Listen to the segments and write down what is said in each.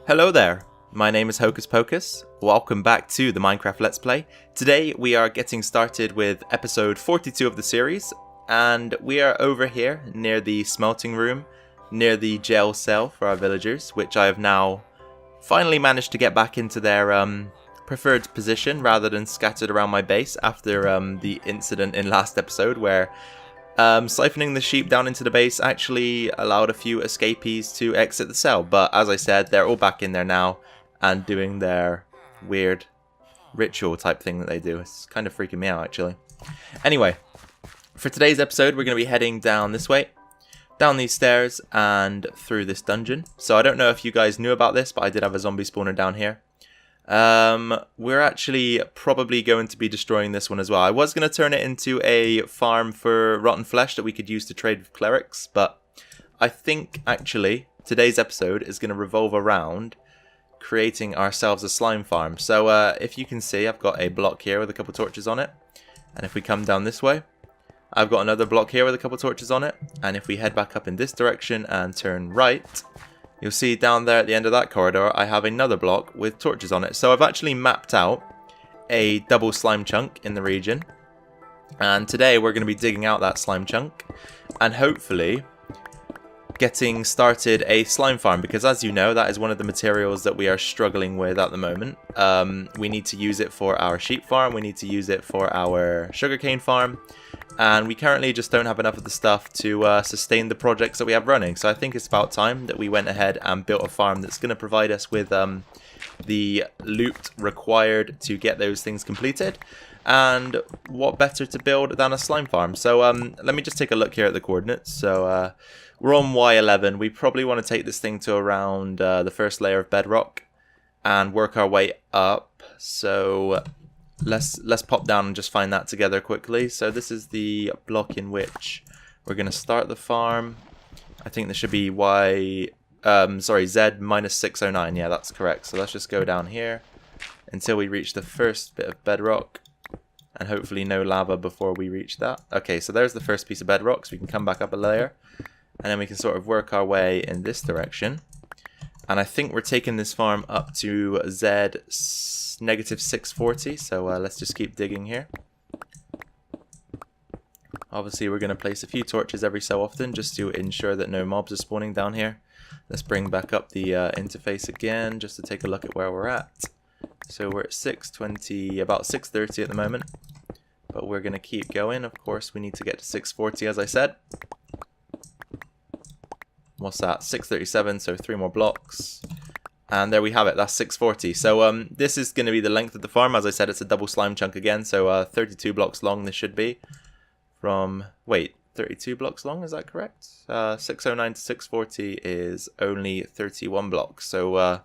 Hello there, my name is Hocus Pocus. Welcome back to the Minecraft Let's Play. Today we are getting started with episode 42 of the series, and we are over here near the smelting room, near the jail cell for our villagers, which I have now finally managed to get back into their preferred position rather than scattered around my base after the incident in last episode where siphoning the sheep down into the base actually allowed a few escapees to exit the cell, but as I said, they're all back in there now and doing their weird ritual type thing that they do. It's kind of freaking me out actually. Anyway, for today's episode we're going to be heading down this way, down these stairs and through this dungeon. So I don't know if you guys knew about this, but I did have a zombie spawner down here. We're actually probably going to be destroying this one as well. I was going to turn it into a farm for rotten flesh that we could use to trade with clerics, but I think actually today's episode is going to revolve around creating ourselves a slime farm. So if you can see, I've got a block here with a couple torches on it, and if we come down this way, I've got another block here with a couple torches on it, and if we head back up in this direction and turn right, you'll see down there at the end of that corridor, I have another block with torches on it. So I've actually mapped out a double slime chunk in the region. And today we're going to be digging out that slime chunk and hopefully getting started a slime farm. Because as you know, that is one of the materials that we are struggling with at the moment. We need to use it for our sheep farm. We need to use it for our sugarcane farm. And we currently just don't have enough of the stuff to sustain the projects that we have running. So I think it's about time that we went ahead and built a farm that's going to provide us with the loot required to get those things completed. And what better to build than a slime farm? So let me just take a look here at the coordinates. So we're on Y11. We probably want to take this thing to around the first layer of bedrock and work our way up. So let's pop down and just find that together quickly. So this is the block in which we're going to start the farm. I think this should be Z minus 609. Yeah, that's correct. So let's just go down here until we reach the first bit of bedrock, and hopefully no lava before we reach that. Okay, so there's the first piece of bedrock, so we can come back up a layer, and then we can sort of work our way in this direction. And I think we're taking this farm up to Z negative 640, so let's just keep digging here. Obviously we're going to place a few torches every so often just to ensure that no mobs are spawning down here. Let's bring back up the interface again just to take a look at where we're at. So we're at 620, about 630 at the moment, but we're going to keep going. Of course we need to get to 640 as I said. What's that? 637, so 3 more blocks. And there we have it, that's 640. So this is going to be the length of the farm. As I said, it's a double slime chunk again, so 32 blocks long this should be. From, wait, 32 blocks long, is that correct? 609 to 640 is only 31 blocks, so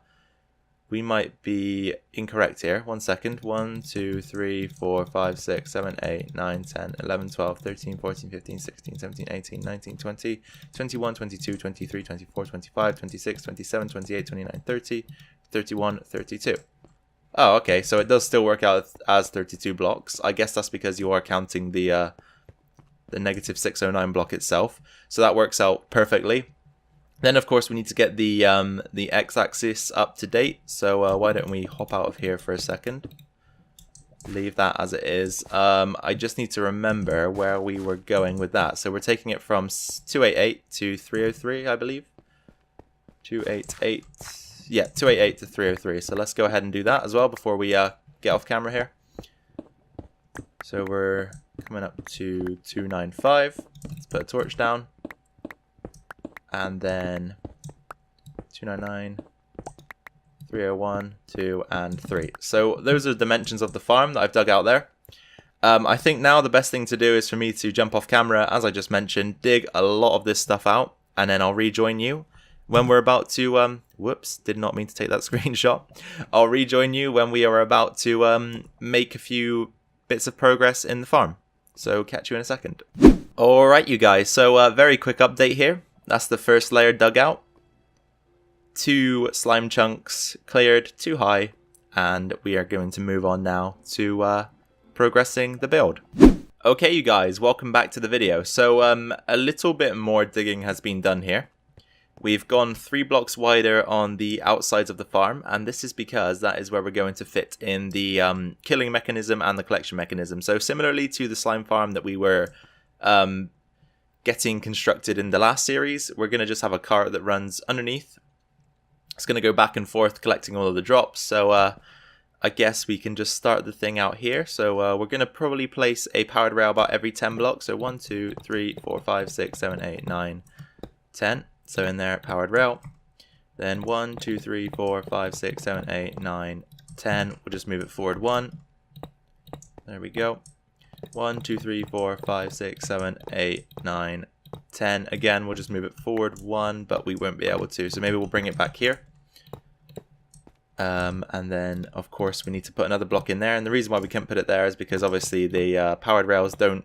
we might be incorrect here. 1 second. 1, 2, 3, 4, 5, 6, 7, 8, 9, 10, 11, 12, 13, 14, 15, 16, 17, 18, 19, 20, 21, 22, 23, 24, 25, 26, 27, 28, 29, 30, 31, 32. Oh, okay, so it does still work out as 32 blocks. I guess that's because you are counting the negative 609 block itself. So that works out perfectly. Then, of course, we need to get the x-axis up to date. So why don't we hop out of here for a second? Leave that as it is. I just need to remember where we were going with that. So we're taking it from 288 to 303, I believe. 288. Yeah, 288 to 303. So let's go ahead and do that as well before we get off camera here. So we're coming up to 295. Let's put a torch down. And then 299, 301, 2, and 3. So those are the dimensions of the farm that I've dug out there. I think now the best thing to do is for me to jump off camera, as I just mentioned, dig a lot of this stuff out, and then I'll rejoin you when we're about to, whoops, did not mean to take that screenshot. I'll rejoin you when we are about to make a few bits of progress in the farm. So catch you in a second. Alright you guys, so very quick update here. That's the first layer dug out. 2 slime chunks cleared, 2 high, and we are going to move on now to progressing the build. Okay you guys, welcome back to the video. So a little bit more digging has been done here. we've gone 3 blocks wider on the outsides of the farm, and this is because that is where we're going to fit in the killing mechanism and the collection mechanism. So similarly to the slime farm that we were getting constructed in the last series, we're going to just have a cart that runs underneath. It's going to go back and forth collecting all of the drops. So I guess we can just start the thing out here. So we're going to probably place a powered rail about every 10 blocks. So 1, 2, 3, 4, 5, 6, 7, 8, 9, 10. So in there, powered rail. Then 1, 2, 3, 4, 5, 6, 7, 8, 9, 10. We'll just move it forward 1. There we go. 1, 2, 3, 4, 5, 6, 7, 8, 9, 10. Again, we'll just move it forward 1, but we won't be able to. So maybe we'll bring it back here. And then, of course, we need to put another block in there. And the reason why we can't put it there is because obviously the powered rails don't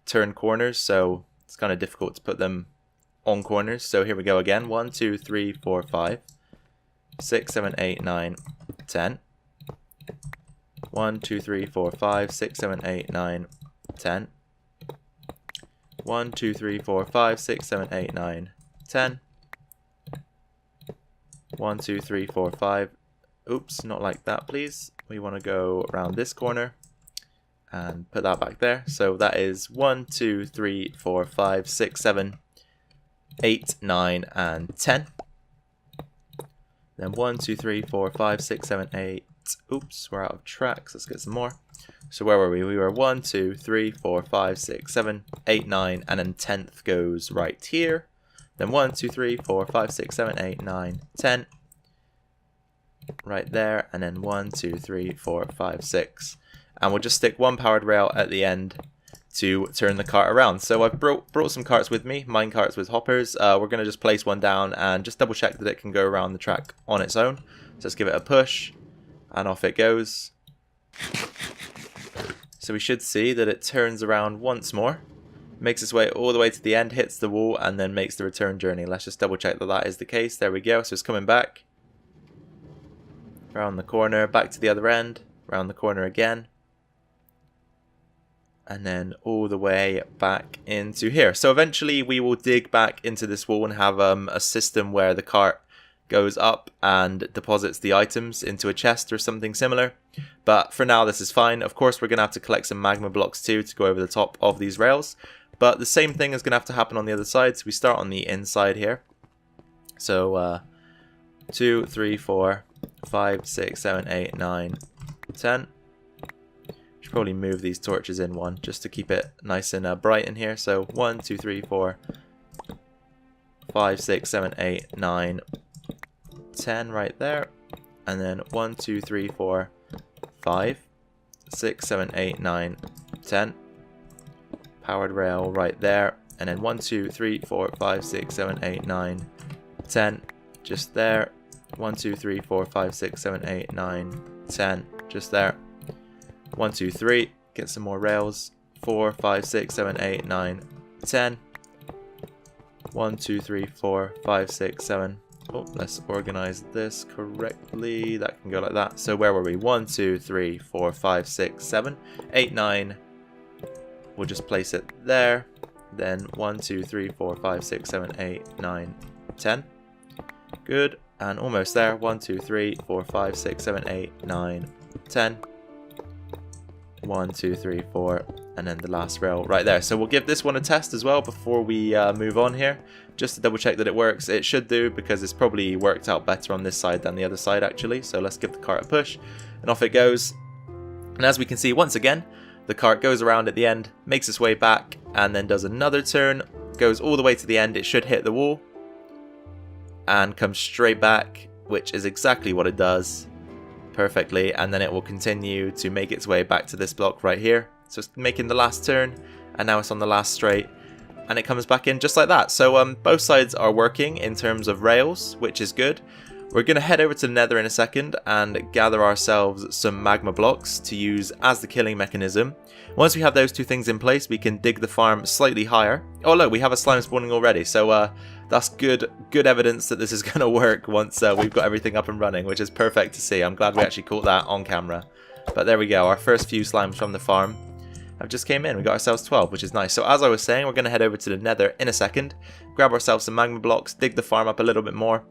turn corners. So it's kind of difficult to put them on corners. So here we go again. 1, 2, 3, 4, 5, 6, 7, 8, 9, 10. 1, 2, 3, 4, 5, 6, 7, 8, 9, 10. 1, 2, 3, 4, 5, 6, 7, 8, 9, 10. 1, 2, 3, 4, 5. Oops, not like that, please. We want to go around this corner and put that back there. So that is 1, 2, 3, 4, 5, 6, 7, 8, 9, and 10. Then 1, 2, 3, 4, 5, 6, 7, 8. Oops, we're out of tracks. Let's get some more. So where were we? We were 1, 2, 3, 4, 5, 6, 7, 8, 9, and then 10th goes right here. Then 1, 2, 3, 4, 5, 6, 7, 8, 9, 10. Right there, and then 1, 2, 3, 4, 5, 6. And we'll just stick one powered rail at the end to turn the cart around. So I've brought some carts with me, mine carts with hoppers. We're going to just place one down and just double check that it can go around the track on its own. So let's give it a push, and off it goes. So we should see that it turns around once more, makes its way all the way to the end, hits the wall, and then makes the return journey. Let's just double check that that is the case. There we go. So it's coming back. Around the corner, back to the other end, around the corner again, and then all the way back into here. So eventually we will dig back into this wall and have a system where the cart goes up and deposits the items into a chest or something similar. But for now this is fine. Of course we're going to have to collect some magma blocks too to go over the top of these rails. But the same thing is going to have to happen on the other side. So we start on the inside here. So 2, 3, 4... 5, 6, 7, 8, 9, 10. Should probably move these torches in one just to keep it nice and bright in here. So 1, 2, 3, 4, 5, 6, 7, 8, 9, 10 right there. And then 1, 2, 3, 4, 5, 6, 7, 8, 9, 10. Powered rail right there. And then 1, 2, 3, 4, 5, 6, 7, 8, 9, 10. Just there. 1, 2, 3, 4, 5, 6, 7, 8, 9, 10. Just there. 1, 2, 3. Get some more rails. 4, 5, 6, 7, 8, 9, 10. 1, 2, 3, 4, 5, 6, 7. Oh, let's organize this correctly. That can go like that. So where were we? 1, 2, 3, 4, 5, 6, 7, 8, 9. We'll just place it there. Then 1, 2, 3, 4, 5, 6, 7, 8, 9, 10. Good. And almost there. 1, 2, 3, 4, 5, 6, 7, 8, 9, 10. 1, 2, 3, 4. And then the last rail right there. So we'll give this one a test as well before we move on here. Just to double check that it works. It should do, because it's probably worked out better on this side than the other side actually. So let's give the cart a push. And off it goes. And as we can see, once again, the cart goes around at the end, makes its way back, and then does another turn. Goes all the way to the end. It should hit the wall. And comes straight back, which is exactly what it does perfectly, and then it will continue to make its way back to this block right here. So it's making the last turn, and now it's on the last straight, and it comes back in just like that. So both sides are working in terms of rails, which is good. We're going to head over to the Nether in a second and gather ourselves some magma blocks to use as the killing mechanism. Once we have those two things in place, we can dig the farm slightly higher. Oh look, we have a slime spawning already, so that's good evidence that this is going to work once we've got everything up and running, which is perfect to see. I'm glad we actually caught that on camera. But there we go, our first few slimes from the farm. have just came in. We got ourselves 12, which is nice. So as I was saying, we're going to head over to the nether in a second, grab ourselves some magma blocks, dig the farm up a little bit more,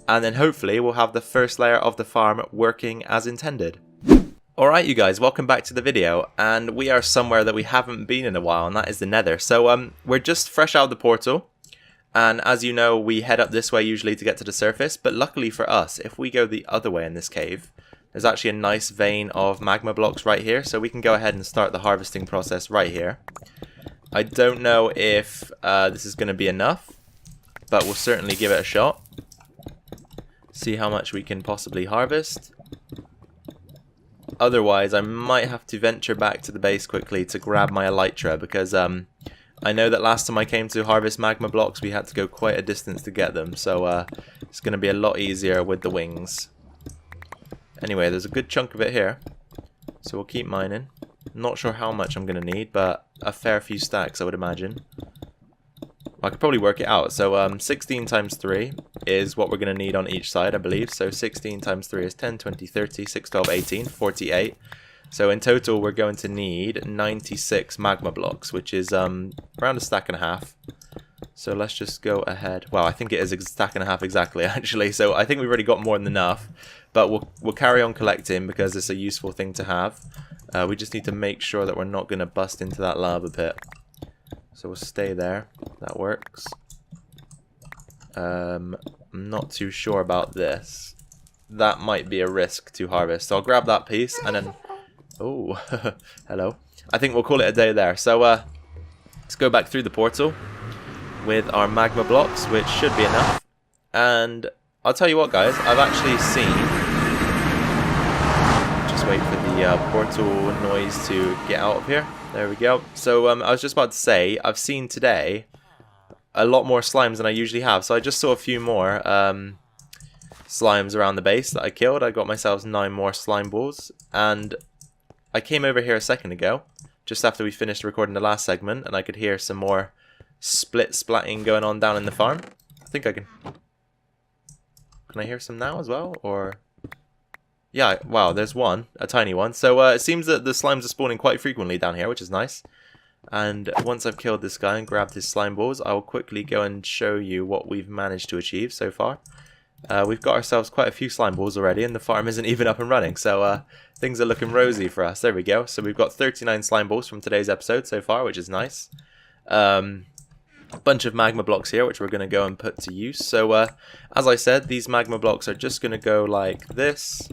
and then hopefully we'll have the first layer of the farm working as intended. Alright you guys, welcome back to the video, and we are somewhere that we haven't been in a while, and that is the nether. So we're just fresh out of the portal, and as you know, we head up this way usually to get to the surface, but luckily for us, if we go the other way in this cave, there's actually a nice vein of magma blocks right here, so we can go ahead and start the harvesting process right here. I don't know if this is going to be enough, but we'll certainly give it a shot. See how much we can possibly harvest. Otherwise, I might have to venture back to the base quickly to grab my elytra, because I know that last time I came to harvest magma blocks, we had to go quite a distance to get them, so it's going to be a lot easier with the wings. Anyway, there's a good chunk of it here, so we'll keep mining. Not sure how much I'm going to need, but a fair few stacks, I would imagine. I could probably work it out. So 16 times 3 is what we're going to need on each side, I believe. So 16 times 3 is 10, 20, 30, 6, 12, 18, 48. So in total, we're going to need 96 magma blocks, which is around a stack and a half. So let's just go ahead. Well, I think it is a stack and a half exactly, actually. So I think we've already got more than enough. But we'll carry on collecting because it's a useful thing to have. We just need to make sure that we're not going to bust into that lava pit. So we'll stay there. That works. I'm not too sure about this. That might be a risk to harvest. So I'll grab that piece and then... Oh, hello. I think we'll call it a day there. So let's go back through the portal with our magma blocks, which should be enough. And I'll tell you what, guys, I've actually seen... Just wait for the portal noise to get out of here. There we go. So I was just about to say, I've seen today a lot more slimes than I usually have. So I just saw a few more slimes around the base that I killed. I got myself 9 more Slimeballs. And I came over here a second ago, just after we finished recording the last segment, and I could hear some more splatting going on down in the farm. I think I can... Can I hear some now as well, or... Yeah, wow, there's one, a tiny one. So it seems that the slimes are spawning quite frequently down here, which is nice. And once I've killed this guy and grabbed his slime balls, I will quickly go and show you what we've managed to achieve so far. We've got ourselves quite a few slime balls already, and the farm isn't even up and running. So things are looking rosy for us. There we go. So we've got 39 slime balls from today's episode so far, which is nice. A bunch of magma blocks here, which we're going to go and put to use. So as I said, these magma blocks are just going to go like this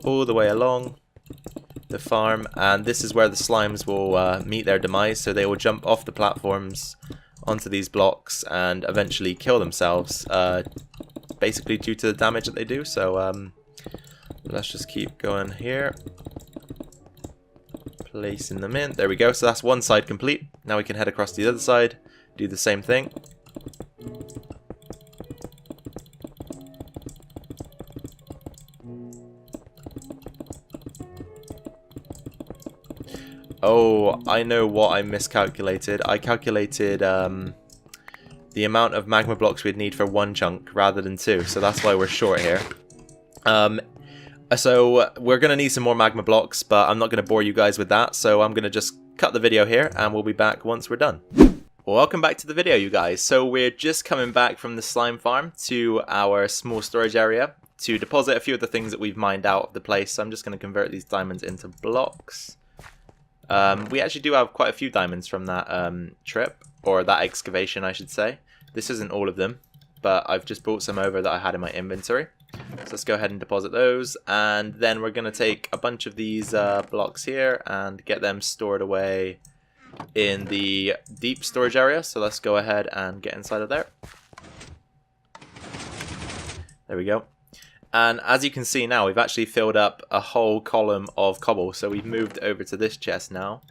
all the way along the farm, and this is where the slimes will meet their demise. So they will jump off the platforms onto these blocks and eventually kill themselves, basically due to the damage that they do. So let's just keep going here, placing them in. There we go. So that's one side complete. Now we can head across to the other side, do the same thing. Oh, I know what I miscalculated. I calculated the amount of magma blocks we'd need for one chunk rather than 2, so that's why we're short here. So we're going to need some more magma blocks, but I'm not going to bore you guys with that, so I'm going to just cut the video here, and we'll be back once we're done. Well, welcome back to the video, you guys. So we're just coming back from the slime farm to our small storage area to deposit a few of the things that we've mined out of the place. So I'm just going to convert these diamonds into blocks. We actually do have quite a few diamonds from that trip, or that excavation I should say. This isn't all of them, but I've just brought some over that I had in my inventory. So let's go ahead and deposit those, and then we're going to take a bunch of these blocks here and get them stored away in the deep storage area. So let's go ahead and get inside of there. There we go. And as you can see now, we've actually filled up a whole column of cobble. So we've moved over to this chest now.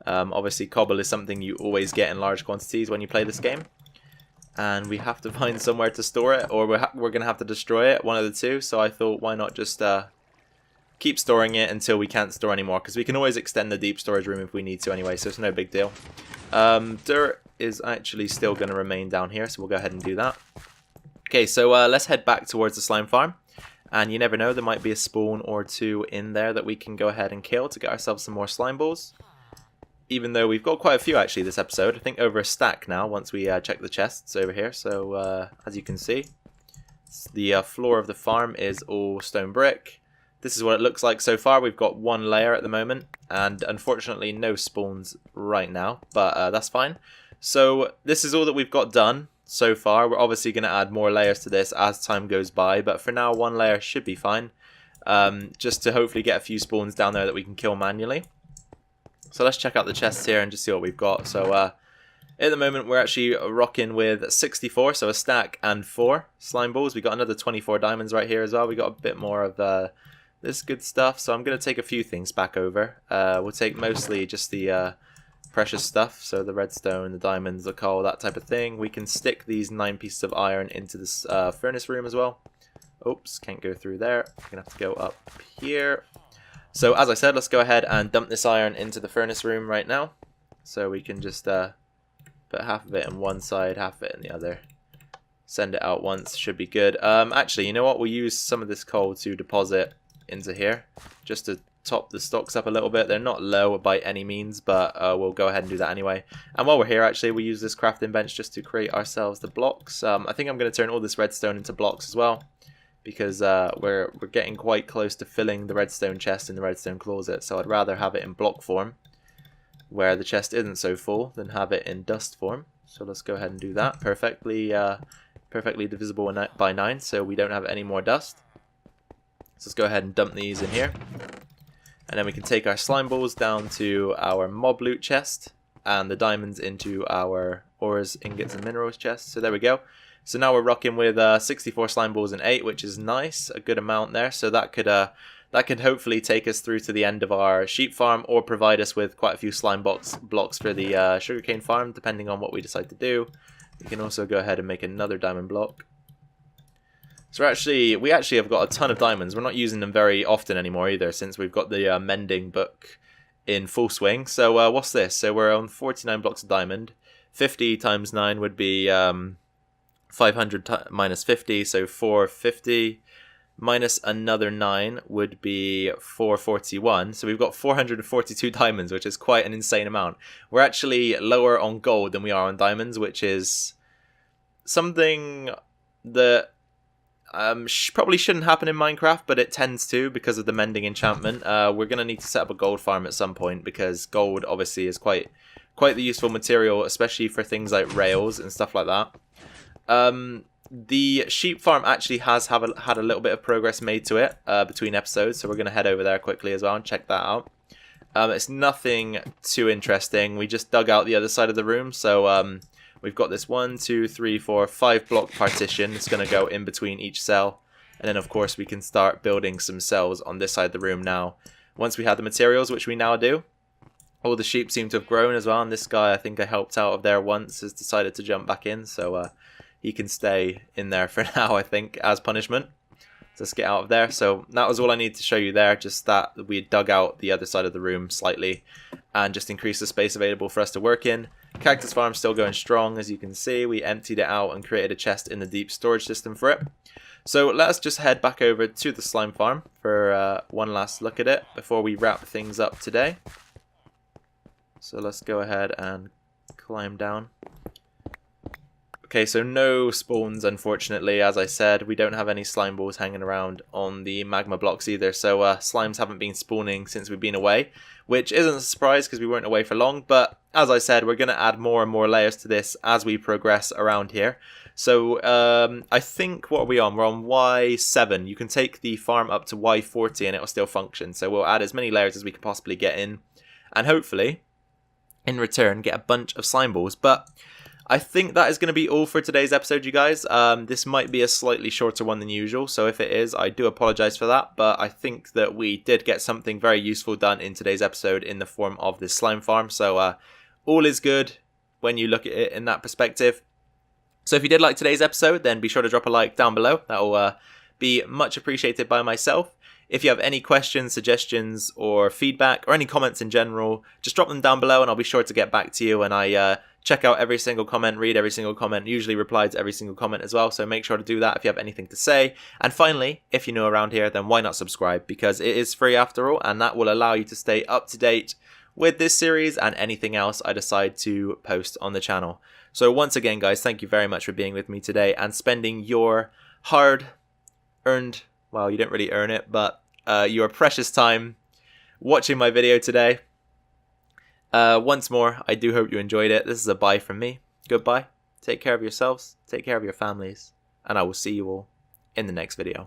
Obviously, cobble is something you always get in large quantities when you play this game. And we have to find somewhere to store it, or we're going to have to destroy it, one of the two. So I thought, why not just keep storing it until we can't store anymore, because we can always extend the deep storage room if we need to anyway, so it's no big deal. Dirt is actually still going to remain down here, so we'll go ahead and do that. Okay, so let's head back towards the slime farm. And you never know, there might be a spawn or two in there that we can go ahead and kill to get ourselves some more slime balls. even though we've got quite a few actually this episode. I think over a stack now once we check the chests over here. So as you can see, the floor of the farm is all stone brick. This is what it looks like so far. We've got one layer at the moment, and unfortunately no spawns right now, but that's fine. So this is all that we've got done so far. We're obviously going to add more layers to this as time goes by, but for now one layer should be fine, just to hopefully get a few spawns down there that we can kill manually. So let's check out the chests here and just see what we've got. So at the moment we're actually rocking with 64, so a stack and 4 slime balls. We got another 24 diamonds right here as well. We got a bit more of this good stuff, so I'm going to take a few things back over. We'll take mostly just the precious stuff, so the redstone, the diamonds, the coal, that type of thing. We can stick these 9 pieces of iron into this furnace room as well. Oops, can't go through there. We're going to have to go up here. So as I said, let's go ahead and dump this iron into the furnace room right now. So we can just put half of it on one side, half of it in the other. Send it out once, should be good. Actually, you know what? We'll use some of this coal to deposit into here just to top the stocks up a little bit. They're not low by any means, but we'll go ahead and do that anyway. And while we're here, actually, we use this crafting bench just to create ourselves the blocks. I think I'm going to turn all this redstone into blocks as well, because we're getting quite close to filling the redstone chest in the redstone closet, so I'd rather have it in block form where the chest isn't so full than have it in dust form. So let's go ahead and do that. Perfectly divisible by 9, so we don't have any more dust. So let's go ahead and dump these in here. And then we can take our slime balls down to our mob loot chest and the diamonds into our ores, ingots, and minerals chest. So there we go. So now we're rocking with 64 slime balls and 8, which is nice, a good amount there. So that could hopefully take us through to the end of our sheep farm, or provide us with quite a few slime blocks for the sugarcane farm, depending on what we decide to do. We can also go ahead and make another diamond block. So we actually have got a ton of diamonds. We're not using them very often anymore either, since we've got the mending book in full swing. So what's this? So we're on 49 blocks of diamond. 50 times 9 would be 500 minus 50, so 450. Minus another 9 would be 441. So we've got 442 diamonds, which is quite an insane amount. We're actually lower on gold than we are on diamonds, which is something that probably shouldn't happen in Minecraft, but it tends to because of the mending enchantment. We're going to need to set up a gold farm at some point, because gold obviously is quite the useful material, especially for things like rails and stuff like that. The sheep farm actually has had a little bit of progress made to it between episodes, so we're going to head over there quickly as well and check that out. It's nothing too interesting. We just dug out the other side of the room, so we've got this 1, 2, 3, 4, 5 block partition. It's going to go in between each cell, and then of course we can start building some cells on this side of the room now. Once we have the materials, which we now do. All the sheep seem to have grown as well, and this guy I think I helped out of there once has decided to jump back in, so he can stay in there for now, I think, as punishment. So let's get out of there. So that was all I need to show you there, just that we dug out the other side of the room slightly and just increased the space available for us to work in. Cactus farm still going strong, as you can see. We emptied it out and created a chest in the deep storage system for it. So let's just head back over to the slime farm for one last look at it before we wrap things up today. So let's go ahead and climb down. Okay, so no spawns, unfortunately. As I said, we don't have any slime balls hanging around on the magma blocks either, so slimes haven't been spawning since we've been away, which isn't a surprise because we weren't away for long, but as I said, we're going to add more and more layers to this as we progress around here. So I think, what are we on? We're on Y7. You can take the farm up to Y40 and it will still function, so we'll add as many layers as we can possibly get in, and hopefully, in return, get a bunch of slime balls. But I think that is going to be all for today's episode, you guys. This might be a slightly shorter one than usual, so if it is, I do apologize for that, but I think that we did get something very useful done in today's episode in the form of this slime farm, so all is good when you look at it in that perspective. So if you did like today's episode, then be sure to drop a like down below. That will be much appreciated by myself. If you have any questions, suggestions, or feedback, or any comments in general, just drop them down below and I'll be sure to get back to you. And I check out every single comment, read every single comment, usually reply to every single comment as well. So make sure to do that if you have anything to say. And finally, if you're new around here, then why not subscribe? Because it is free after all, and that will allow you to stay up to date with this series and anything else I decide to post on the channel. So once again, guys, thank you very much for being with me today and spending your hard-earned, well, you didn't really earn it, but your precious time watching my video today. Once more, I do hope you enjoyed it. This is a bye from me. Goodbye. Take care of yourselves, take care of your families, and I will see you all in the next video.